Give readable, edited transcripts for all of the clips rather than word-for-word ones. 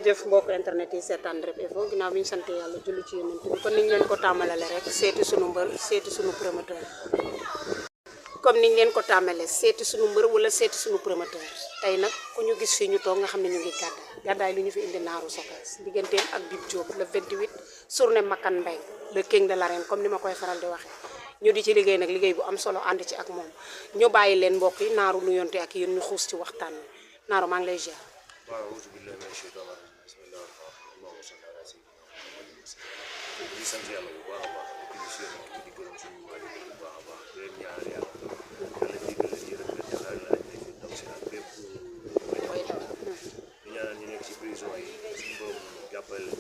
jërëjëf mbokk internet yi seetaan Rap Info ginnaaw bi ñu sant yàlla julli ci yonent bi kon niñ leen ko tàmmalale rek seeti sunu mbër seeti sunu promoteur comme niñ leen ko tàmmalee seeti sunu mbër wala seeti sunu promoteur tey nag ku ñu gis fii ñu toog nga xam ne ñu ngi gàddaay lu ñu fi indi Naaru Sogas digganteem ak Bib Diop le 28 journée Makan Mbengue le king de l'arène comme ni ma koy faral di waxe ñu di ci liggéey nag liggéey bu am solo ànd ci ak moom ñu bàyyi leen mbokk yi Naaru nuyonte ak yéen ñu xuus ci waxtaan wi Naaru maa ngi lay ziar. waaw auzu billahi mina shaytaani rajiim bismillahi rahmaani rahiim allahumma salli ala sayyidina Muhammad di sant yàlla bu baax a baax di gis yéen di gërëm suñu wàllu bu baax a baax di leen ñaanal yàlla yàlla digal leen yërëm leen taxaar la aj fi daw si ak bépp di ñaanal ñu nekk ci prison yi suñu borom jàppale leen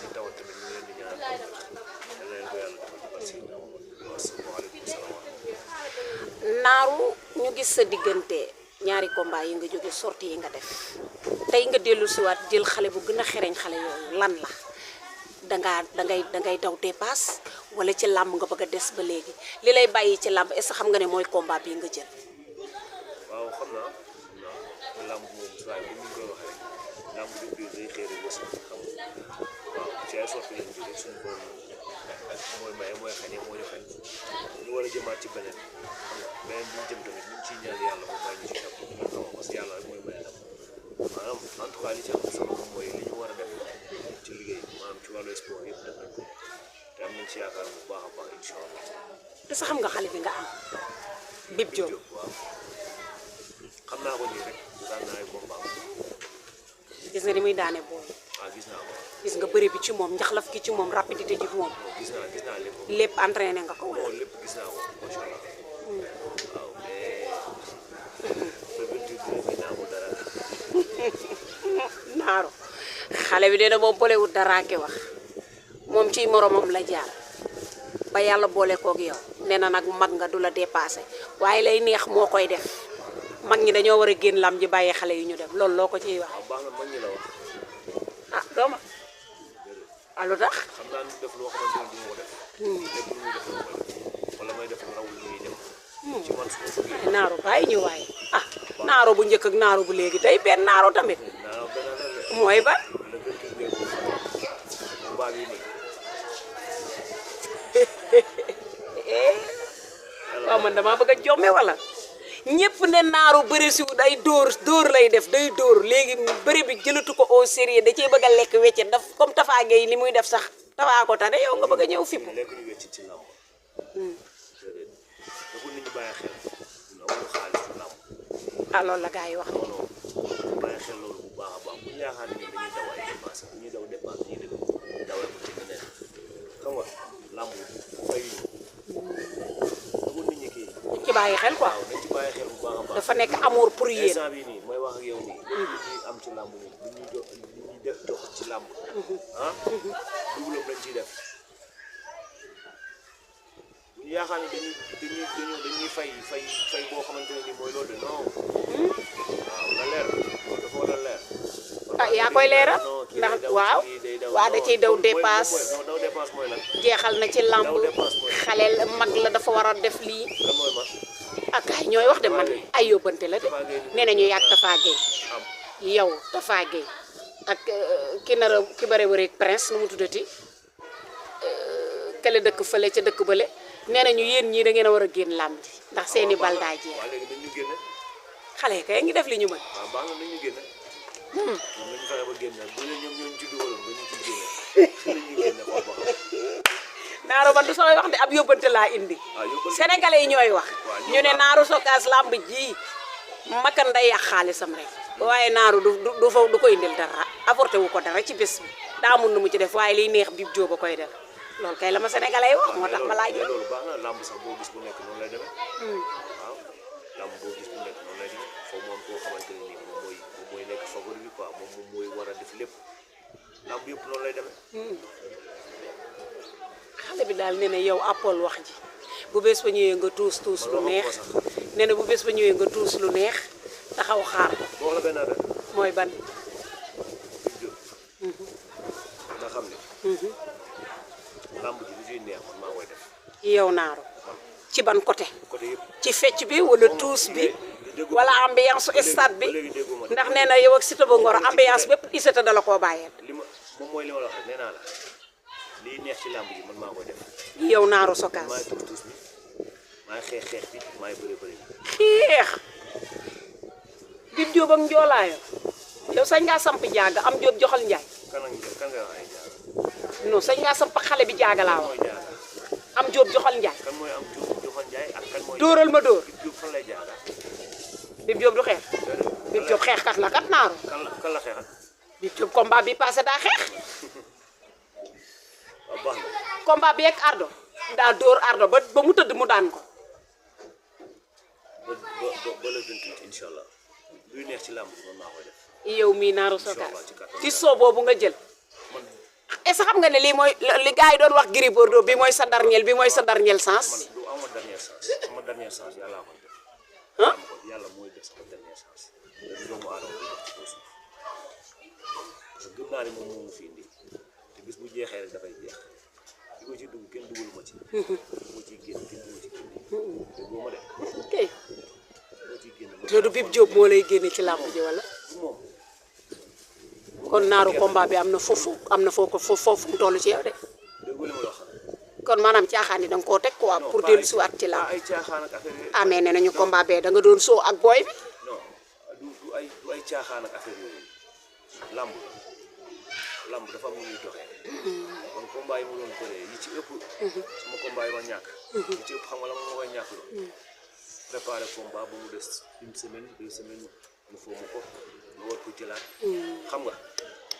ñu tawat tamit ñu leen di ñaanal yàlla leen ko yàlla defal ci barke Seydina Muhammad asalaamaaleykum salaam. Naaru ñu gis sa diggante ñaari combat yi nga jóge sorti yi nga def tey nga dellu siwaat jël xale bu gën a xereñ xale yooyu lan la dangay daw dépasse wala ci làmb nga bëgg a des ba léegi li lay bàyyi ci làmb est-ce que xam nga ne mooy combat bii nga jël. waaw xam naa làmb moom saa yi bu ñu koy waxee rek làmb bi biir day xëy rek wës xam nga waaw ci ay sorti lañ jóge suñu borom mooy maye mooy xañe mooy xañ ñu war a jëmaat ci beneen xam nga beneen bi ñu jëm tamit ñu ngi ciy ñaan yàlla moom may ñu ci tam parce que yàlla rek mooy maye tam maanaam en tout cas li ci am solo moom mooy li ñu war a def ci liggéey maanaam ci wàllu sport yëpp def nañ ko te am nañ ci yaakaar bu baax a baax incha allah. est-ce que xam nga xale bi nga am Bib Diop waaw xam naa ko nii rek daan naa ay combat gis nga ni muy daane booy ah gis naa ko gis nga bëri bi ci moom njaxlaf ki ci moom rapidité ji moom gis naa lépp lépp entraîné nga ko wala lépp gis naa ko macha allah waaw mais naa ko dara. Naaru xale bi dina moom boolewut dara ke wax moom ciy moromam la jaar ba yàlla boole koog yow nee na nag mag nga du la dépassé waaye lay neex moo koy def mag ñi dañoo war a génn lam ji bàyyi xale yu ñu def loolu loo ko ciy wax. waaw baax na mag ñi la wax. ah dooma ah lu tax. xam naa ni def loo xamante ne du ma ko def. lépp lu muy def loo ko def wala may def lu raw lu muy def. ci man su ma bëggee. Naaru bàyyi ñu waaye ah Naaru bu njëkk ak Naaru bu léegi tey benn Naaru tamit. naa benn la de. mooy ba. le 28 mai bu baax yi nii. waaw man damaa bëgg a jomme wala ñëpp ne Naaru bëri si day dóor lay def day dóor léegi bëri bi jëlatu ko au sérieux da cee bëgg a lekk weccet daf comme Tafa Gueye li muy def sax Tafa ko tane yow nga bëgg a ñëw fipp. lekk ñu weccet ci làmb. déedéet dafa nit ñi bàyyi xel ñu amul xaalis ci làmb. ah loolu la gars yi wax. non non bàyyi xel loolu bu baax a baax bu ñu yaakaar ne dañuy daw ay dépense bu ñuy daw dépense ñuy dem dawal ko ci leneen xam nga làmb fay ñu dafa nit ñi kii. dañ ci bàyyi xel quoi. waaw dañ ci bàyyi xel bu baax a baax. dafa nekk amour pour yéen. instant bii nii mooy wax ak yow nii. li ñuy am ci làmb nii li ñuy def jox ci làmb. ah dugulam lañ ciy def ñu yaakaar ne dañuy fay boo xamante ne nii mooy loolu de non. waaw na leer dafa war a leer. ah yaa koy leeral ndax waaw da ciy daw dépasse daw dépasse mooy lan. jeexal na ci làmb xale la mag la dafa war a def lii. lan mooy ma. ak ay ñooy wax de man ay yóbbante la de nee nañu yàgg Tafa Gueye yow Tafa Gueye ak ki bare wëreeg prince nu mu tuddati kële dëkk fële ca dëkk bële nee nañu yéen ñii da ngeen a war a génn làmb ji ndax seeni bal daa jeex. waaw léegi dañu génne. xale kay ngi def li ñu mën. waaw baax na nañu génne. ñoom nañu fexe ba génne bu dee ñoom ñoo ci dugaloon ba ñu ci génne nañu génne xool ba xam. Naaru man du samay wax de ab yóbbante laa indi. sénégalais yi ñooy wax. ñu ne Naaru Sogas làmb ji Makan day yàq xaalisam rek. waaye Naaru du ko indil dara apporté wu ko dara ci bés bi daa mun nu mu ci def waaye liy neex Bib Diop a koy def loolu kay la ma sénégalais yi wax moo tax ma laaj. loolu baax na làmb sax boo gis bu nekk noonu lay demee. waaw làmb boo gis bu nekk noonu lay demee foofu moom koo xamante ne nii moom mooy nekk favori bi quoi moom mooy war a def lépp làmb yëpp noonu lay demee. xale bi daal nee na yow appol wax ji bu bés ba ñëwee nga tuus lu neex nee na bu bés ba ñëwee nga tuus lu neex taxaw xaar ko. boo la benn affaire. mooy ban. nga xam ne. làmb ji lu ciy neex man maa koy def. yow Naaru ci ban côté. côté yëpp. ci fecc bi wala tuus bi wala ambiance stade bi ndax nee na yow ak Siteu bu Ngor ambiance bépp isata dala koo bàyyeel li ma moom mooy li ma la wax rek nee naa la lii neex ci làmb ji man maa koy def yow naaru sokaas maay tuus bi maay xeex bi maay bëri bi xeex Bib Diop ak njoolaayo yow sañ ngaa samp jaaga am Diop joxal njaay kan nga wax ay jaaga non sañ ngaa samp xale bi jaaga laa wax mooy jaaga am Diop joxal njaay kan mooy am joxoon jaay ak kan mooy dóoral ma dóor Diop fan lay jaaga Bib Diop du xeex Bib Diop xeex kat la kat naaru kan la xeexal Bib Diop combat bi passé daa xeex waaw baax na combat bi ak ardo daa dóor ardo ba mu tëdd mu daan ko ba le 28 incha allah luy neex ci làmb ji man maa koy def yow mii naaru sokaas ci soo boobu nga jël est-ce que xam nga ne lii mooy li gars yi doon wax Gris Bordeaux bi mooy sa dernier bi mooy sa dernier sens man du ama dernier sens ama dernier sens yàlla koy def ah yàlla mooy def sama dernier sens te doomu aadama bi def ci kaw suuf parce que gëm naa ne moom moomu fi indi te bis bu jeexee rek dafay jeex di ko ci dugg kenn dugalu ma ci moo ciy génn kenn du ma ci génne te boo ma def ok moo ciy génn te du Bib Diop moo lay génne ci làmb ji wala du moom kon naaru combat bi am na foo ko foofu mu toll ci yow de déggoo li ma la wax kon maanaam caaxaan yi da nga koo teg quoi pour dellu si waat ci làmb ay caaxaan ak affaire yooyu amee ne nañu combat bee da nga doon soo ak booy bi non du ay caaxaan ak affaire yooyu lamb dafa am nu muy doxee kon combat yi mu doon bëree yi ci ëpp sama combat yi ma ñàkk yi ci ëpp xam nga la ma koy ñàkk loolu préparer combat ba mu des une semaine 2 semaines mu foo ma ko nga war ko jëlaat xam nga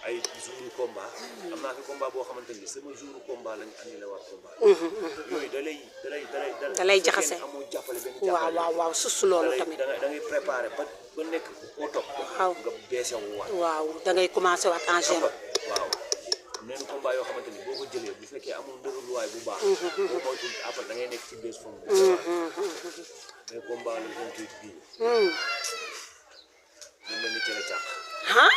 ay jouru combat am naa fi combat boo xamante ni sama jouru combat lañu annulé waat combat yooyu da lay jaxase amoo jàppale benn jàppale waaw susu loolu tamit da ngay préparer ba nekk au top waaw nga beese wu waat waaw da ngay commencé waat en général waaw neen combat yoo xamante ni boo ko jëlee bu fekkee amul ndëruluwaay bu baax boo moytu après da ngay nekk ci base forme mais combat le 28 bii ñu mel ni cere càq ah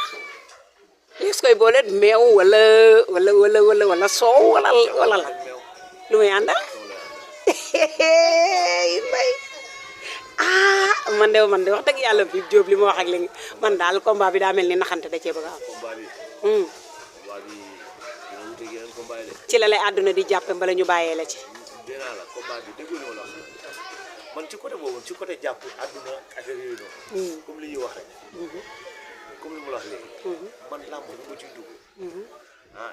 est-ce que koy boole meew wala soow wala la lu muy àndal mbay man de wax dëgg yàlla Bib Diop li ma wax ak léegi man daal combat bi daa mel ni naxante da cee bëgg a am combat bi dina wuteeg yeneen combat yi de ci la lay àdduna di jàppe mbala ñu bàyyee la ci dinaa la combat bi déggoo li ma la wax man ci côté boobu ci côté jàpp àdduna affaire yooyu noonu comme li ñuy wax rek comme li mu la wax léegi man làmb li ma ciy dugg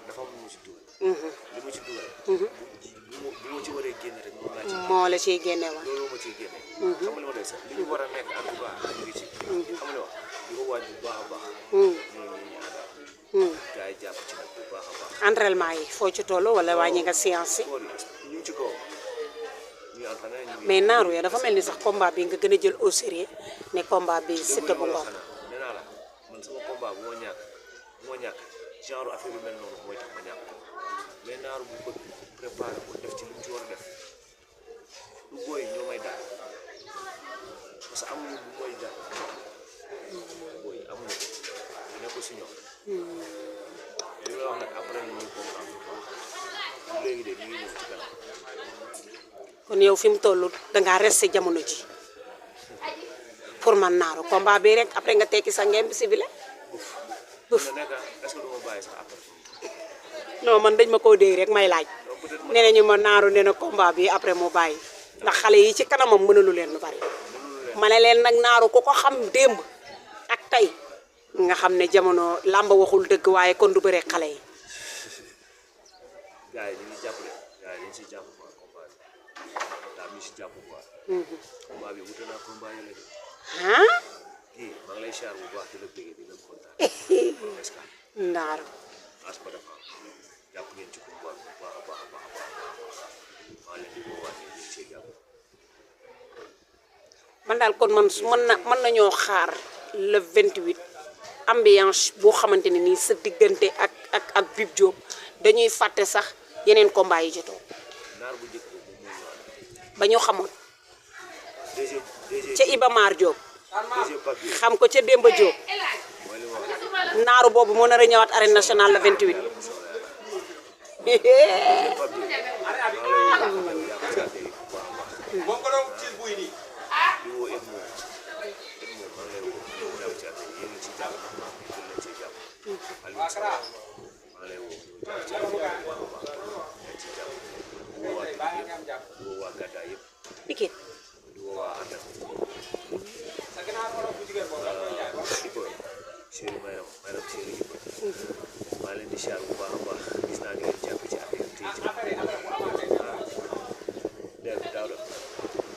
dafa am lu ma ci dugg li ma ci dugal bu ma ci waree génne rek moom laa ci moo la ciy génne wa loolu ma ciy génne xam nga li ma doy sax li ñu war a nekk en tout cas ñu ngi ci xam nga li wax di ko waaj bu baax a baax ñu gars yi jàpp ci nag bu baax a baax entraînement yi foo ci toll wala wàññi nga séance yi ñu ngi ci kaw ñu entraîné ñu mais naaru ya dafa mel ni sax combat bi nga gën a jël au sérieux ne combat bi Siteu bu Ngor nee naa la man sama combat bu ma ñàkk genre affaire yu mel noonu mooy tax ma ñàkk mais naaru bu bëgg préparé ko def ci li mu ci war a def lu booy ñoo may daal parce que amuñu bu mooy daal booy amuñu bu nekkul si ñoom li may wax nag après la ñuy comprendre léegi de ñu ngi ñëw ci kanam kon yow fi mu toll dangaa resté jamono ji pour man naaru combat bi rek après nga tekki sa ngeen bi sibile na nekk est-ce que du ma bàyyi sax après non man dañ ma koo déy rek may laaj nee nañu ma naaru nee na combat bi après mu bàyyi ndax xale yi ci kanamam mënalu leen lu bari ma ne leen nag naaru ku ko xam démb ak tey nga xam ne jamono làmba waxul dëgg waaye kon du bëree xale yi gars yi ñu ngi jàppale gars yi dañ si jàpp quoi combat bi daal ñu si jàpp quoi combat bi wute naa combat yi léegi kii maa ngi lay siyaar bu baax di la bëggee di la kontaan est-ce que naaru as ba dafa jàpp ngeen ci combat bi bu baax a baax maa leen di woowaat ñu ngi see jàpp man daal kon man mën nañoo xaar le 28 ambiance boo xamante ne nii sa diggante ak Bib Diop dañuy fàtte sax yeneen combat yi jotoo naar bu njëkk boobu mooy ñëwaat ba ñu xamoon DG ca Iba Mar Diop papier xam ko ca Demba Diop mooy li ma wax naaru boobu moo nar a ñëwaat arène nationale le 28 papier maa lay woo ñu jàpp ci affaire bu baax a baax nekk ci jàmm di woo waa Pikine yëpp di woo waa Gàddaay yëpp Pikine di woo waa Àndal Iba chéri Mayram chéri Iba maa leen di siyaar bu baax a baax gis naa ngeen jàpp ci affaire tey ci der Daawda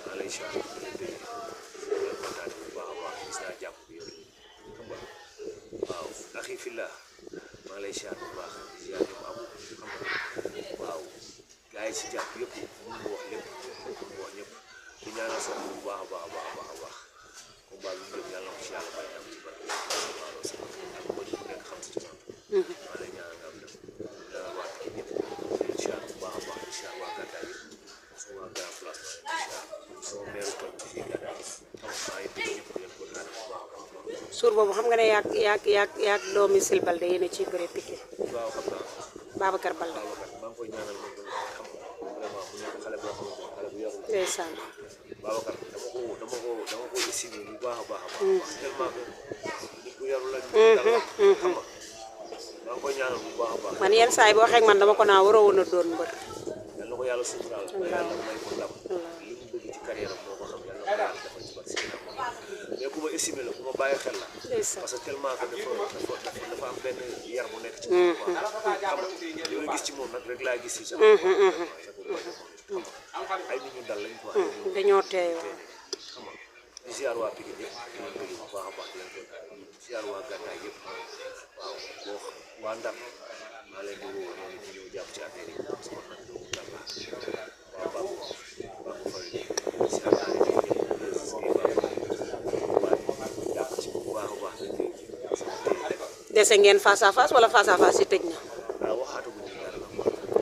maa lay siyaar di leen dégg leen kontaan bu baax a baax gis naa jàpp bi yow xam nga waaw axi fillah maa lay siyaar bu baax di siyaar ñoom abu xam nga waaw gars yi si jàpp yëpp mun mu wax lépp mun mu wax ñëpp di ñaanal soxna bu baax a baax a baax a baax a baax combat bi ñu jëm yàlla na ko si yàlla bàyyi am ci barke ak moo ñu nekk xam si cosaan maa lay ñaanal nga am dem dara waa Pikine ñëpp di siyaar bu baax a baax di siyaar waa Gàddaay yëpp sama waa grand place maa leen di siyaar sama meeru koñ bi fii Gàddaay xam nga maa ngi dégg ñëpp di leen ko naan bu baax a baax suur boobu xam nga ne yaag doomi Sil Balde yéen a ciy bëre Pikine waaw xam naa Babacar Balde maa ngi koy ñaanal moom xam vraiment mu nekk xale boo xamante ne xale bu yorul ndeysaan Babacar dama ko estimé bu baax a baax a baax tellement que nit ku yarul la dal xam nga maa ngi koy ñaanal bu baax a baax man yenn saa yi boo waxee ak man dama ko naa waroo woon a doon mbër yal na ko yàlla suturaal yàlla may ko ndam li mu bëgg ci carrière am moo ko xam yàlla na ko yàlla defal ci barke si mais ku ma estimé la ku ma bàyyi xel la parce que tellement que dafa am benn yar bu nekk ci moom xam nga li nga gis ci moom nag rek laa gis ci sax ay nit ñu dal lañ ko dañoo teeyoo xam nga di ziar waa Pikine yëpp di leen bëgg bu baax a baax di leen koy ziar waa Gàddaay yëpp waaw boo waa Ndar maa leen di woo ñoom ñu ñëw jàpp ci affaire yi parce que man nag doomu Ndar la waa Babou Babou Faye ziar naa leen di jàpp ci bu baax a baax dese ngeen face à face wala face à face yi tëj na waaw waxaataguñu dara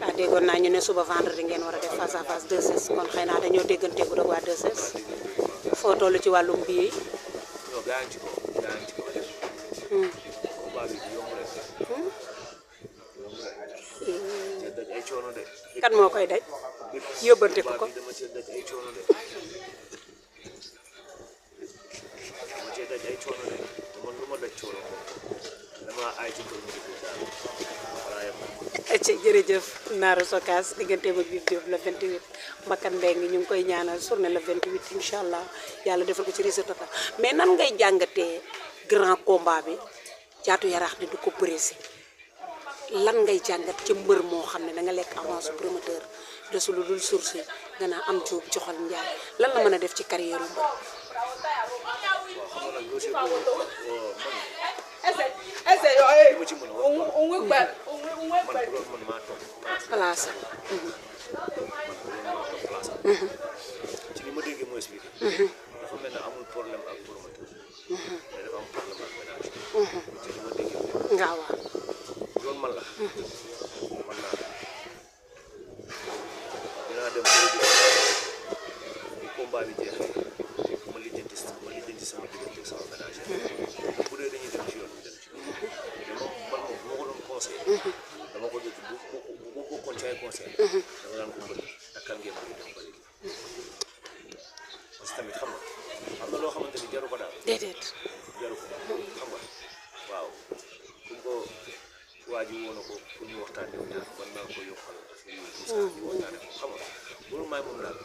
la déggoon naa ñu ne suba vendredi ngeen war a def face à face 2S kon xëy naa dañoo dégganteegu rek waa 2S foo toll ci wàllum billet yi. non gaa ngi ci kaw gaa ngi ci kaw def combat bi yomb rek te daj ay coono de kan moo koy daj yóbbante ko ko dama cee daj ay coono de dama cee daj ay coono de man lu ma daj coono dama aay ci kër gi daal voilà acca jërëjëf Naaru Sokaas diggante ak Bib Diop le 28 Mbakan Mbengue ñu ngi koy ñaanal journée le 28 incha allah yàlla defal ko ci résultat total mais nan ngay jàngatee grand combat bi Caatu Yaraax di du ko brési lan ngay jàngat ci mbër moo xam ne da nga lekk avance promoteur desu lu dul source nga naa am jóob joxal njaay lan la mën a def ci carrière mbër. waaw xam nga nag dossier boobu man li ma ci mën a wax man bu doon man maa toog place man bu doon maa toog place ci li ma déggee mooy expliqué dafa mel ne amul problème ak promoteur mais dafa am problème ak ménage ci li ma déggee nga waaw bu doon man la man naa dinaa dem bëri bi combat bi jeexee ma lijjanti sama diggante sama ménage bu dee dañuy dem ci yoon bi dem ci mais moom man moom bu ma ko doon conseil dama ko dégg bu bokkoon ci ay conseil dama daan ko mbëri takkal ngeen bëri dem bëri parce que tamit xam nga am na loo xamante ni jaru ko daal déedéet jaru ko xam nga waaw comme ko waa ji woo na ko pour ñu waxtaanee wu ñaar man naa ko yokkal affaire yooyu pour ça ñu waxtaanee ko xam nga loolu maay moom daal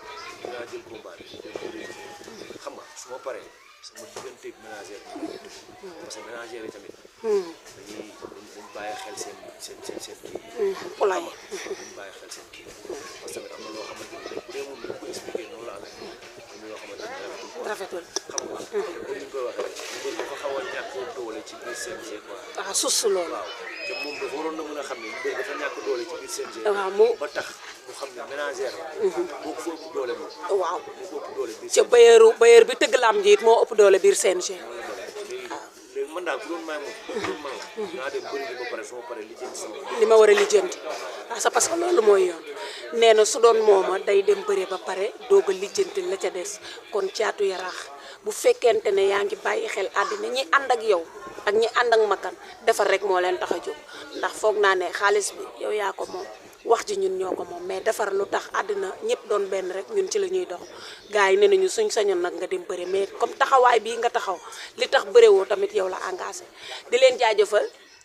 dinaa jël combat bi dem bëri xam nga su ma paree sama digganteeg ménagère bi parce que ménagère yi tamit dañuy bàyyi xel seen kii pulaay dañu bàyyi xel seen kii parce que tamit am na loo xamante ni bu dee moom ni ko expliqué noonu la amee am na yoo xamante ni rafetul xam nga comme ni ñu koy waxee rek mbër dafa xaw a ñàkk doole ci biir CNG quoi ah sus loolu waaw te moom dafa waroon na mën a xam ne mbër dafa ñàkk doole ci biir CNG waaw mu ba tax mu xam ne ménagère moo ko fa ëpp doole moom waaw moo ko ëpp doole biir ca bailleur bi tëgg lam ji it moo ëpp doole biir CNG léegi man daal bu doon may moom bu doon man la naa dem bëri ba pare su ma paree lijjanti sama li ma war a lijjanti ah c'est parce que loolu mooy yoon nee na su doon mooma day dem bëre ba pare doog a lijjanti la ca des kon Caatu Yaraax bu fekkente ne yaa ngi bàyyi xel àddina ñi ànd ak yow ak ñi ànd ak Makan defar rek moo leen tax a jóg ndax foog naa ne xaalis bi yow yaa ko moom wax ji ñun ñoo ko moom mais defar lu tax àddina ñëpp doon benn rek ñun ci la ñuy dox gars yi ne nañu suñ sañoon nag nga dem bëre mais comme taxawaay bii nga taxaw li tax bëre woo tamit yow la engagé di leen jaajëfal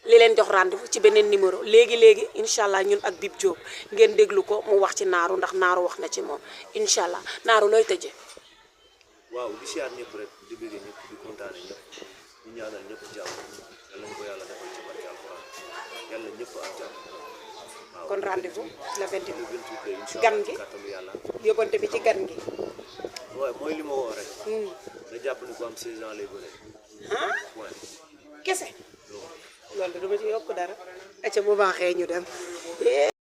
li leen jox rendez-vous ci beneen numéro léegi incha allah ñun ak Bib Diop ngeen déglu ko mu wax ci naaru ndax naaru wax na ci moom incha allah naaru looy tëjee. waaw di siyaar ñëpp rek di bëggee ñëpp di kontaane ñëpp di ñaanal ñëpp jàmm yàlla ñu ko yàlla defal ci barke alxuraan yàlla ñëpp am jàmm. waaw kon rendez-vous le 28 le 28 la incha gan allah gi kàttanu yàlla. yóbbante bi ci gan gi. waaw mooy li ma woo rek. da jàpp ni ko am 16 ans lay bëre. ah waaw kese loolu de duma ci yokk dara. acca bu baaxee ñu dem.